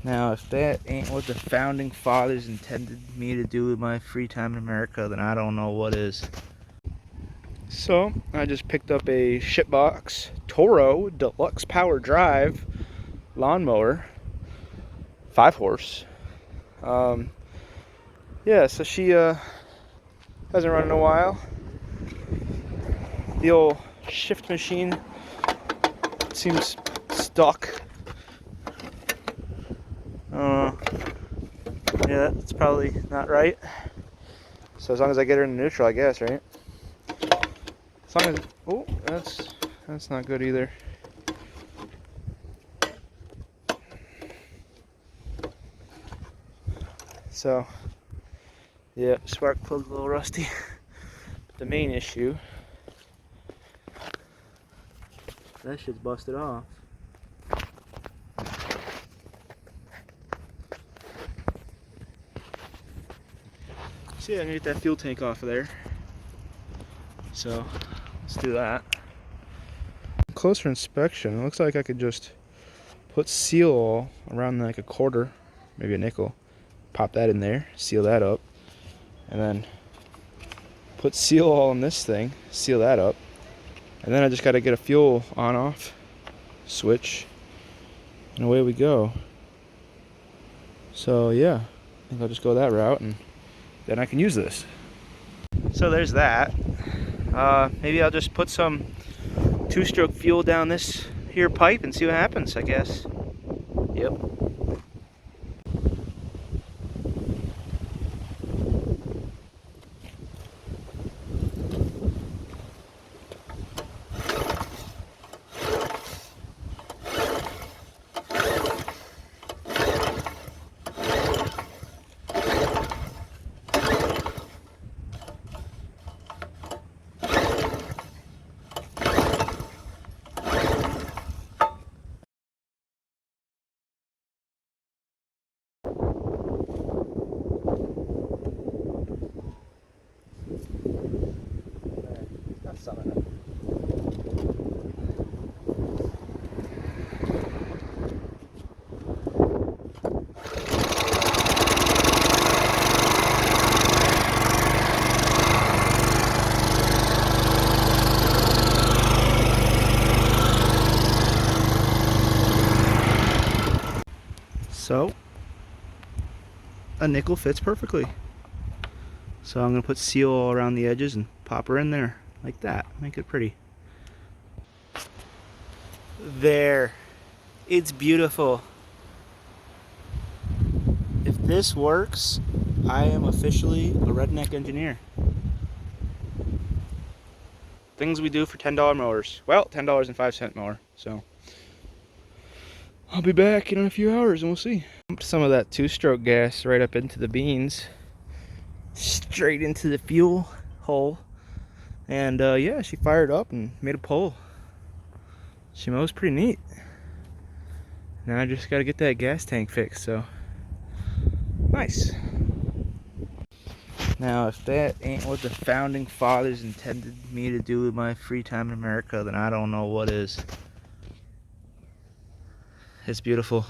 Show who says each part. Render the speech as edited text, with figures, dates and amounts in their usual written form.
Speaker 1: Now, if that ain't what the founding fathers intended me to do with my free time in America, then I don't know what is. So, I just picked up a Shipbox Toro Deluxe Power Drive lawnmower, 5-horse. Yeah, so she hasn't run in a while. The old shift machine seems stuck. Yeah, that's probably not right. So as long as I get her in neutral, I guess, right? As long as, oh, that's not good either. So, yeah, spark plug's a little rusty. But the main issue, that shit's busted off. See, I need to get that fuel tank off of there. So, let's do that. Closer inspection, it looks like I could just put seal oil around like a quarter, maybe a nickel. Pop that in there, seal that up, and then put seal oil in this thing, seal that up, and then I just got to get a fuel on-off switch, and away we go. So yeah, I think I'll just go that route, and then I can use this. So there's that. Maybe I'll just put some two-stroke fuel down this here pipe and see what happens, I guess. Yep. Some of it. So, a nickel fits perfectly. So I'm going to put seal all around the edges and pop her in there like that. Make it pretty. There. It's beautiful. If this works, I am officially a redneck engineer. Things we do for $10 mowers. Well, $10.05 mower. So I'll be back in a few hours and we'll see. Pumped some of that two-stroke gas right up into the beans. Straight into the fuel hole. And yeah, she fired up and made a pull. She mows pretty neat. Now I just gotta get that gas tank fixed, so nice. Now, if that ain't what the founding fathers intended me to do with my free time in America, then I don't know what is. It's beautiful.